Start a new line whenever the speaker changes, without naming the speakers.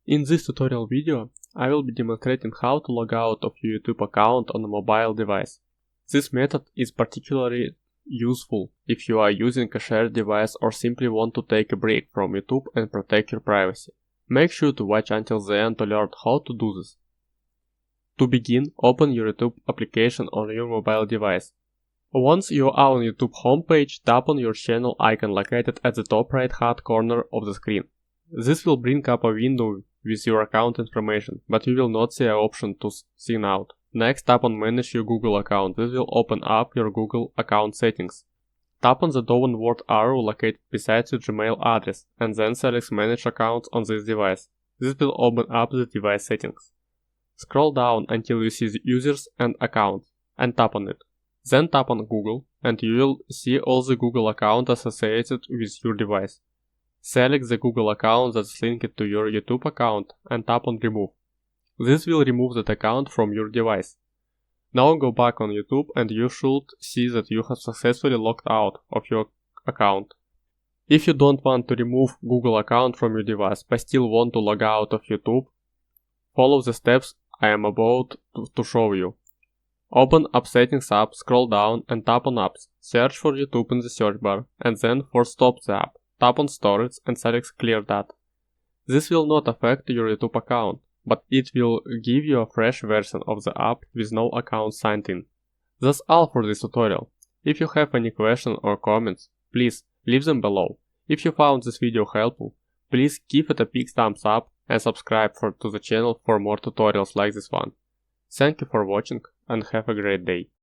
In this tutorial video, I will be demonstrating how to log out of your YouTube account on a mobile device. This method is particularly useful if you are using a shared device or simply want to take a break from YouTube and protect your privacy. Make sure to watch until the end to learn how to do this. To begin, open your YouTube application on your mobile device. Once you are on YouTube homepage, tap on your channel icon located at the top right-hand corner of the screen. This will bring up a window with your account information, but you will not see an option to sign out. Next, tap on Manage your Google account. This will open up your Google account settings. Tap on the downward arrow located beside your Gmail address, and then select Manage accounts on this device. This will open up the device settings. Scroll down until you see the users and accounts, and tap on it. Then tap on Google, and you will see all the Google accounts associated with your device. Select the Google account that's linked to your YouTube account and tap on Remove. This will remove that account from your device. Now go back on YouTube and you should see that you have successfully logged out of your account. If you don't want to remove Google account from your device but still want to log out of YouTube, follow the steps I am about to show you. Open App Settings app, scroll down and tap on Apps. Search for YouTube in the search bar and then for Stop the app. Tap on Storage and select Clear Data. This will not affect your YouTube account, but it will give you a fresh version of the app with no account signed in. That's all for this tutorial. If you have any questions or comments, please leave them below. If you found this video helpful, please give it a big thumbs up and subscribe to the channel for more tutorials like this one. Thank you for watching and have a great day.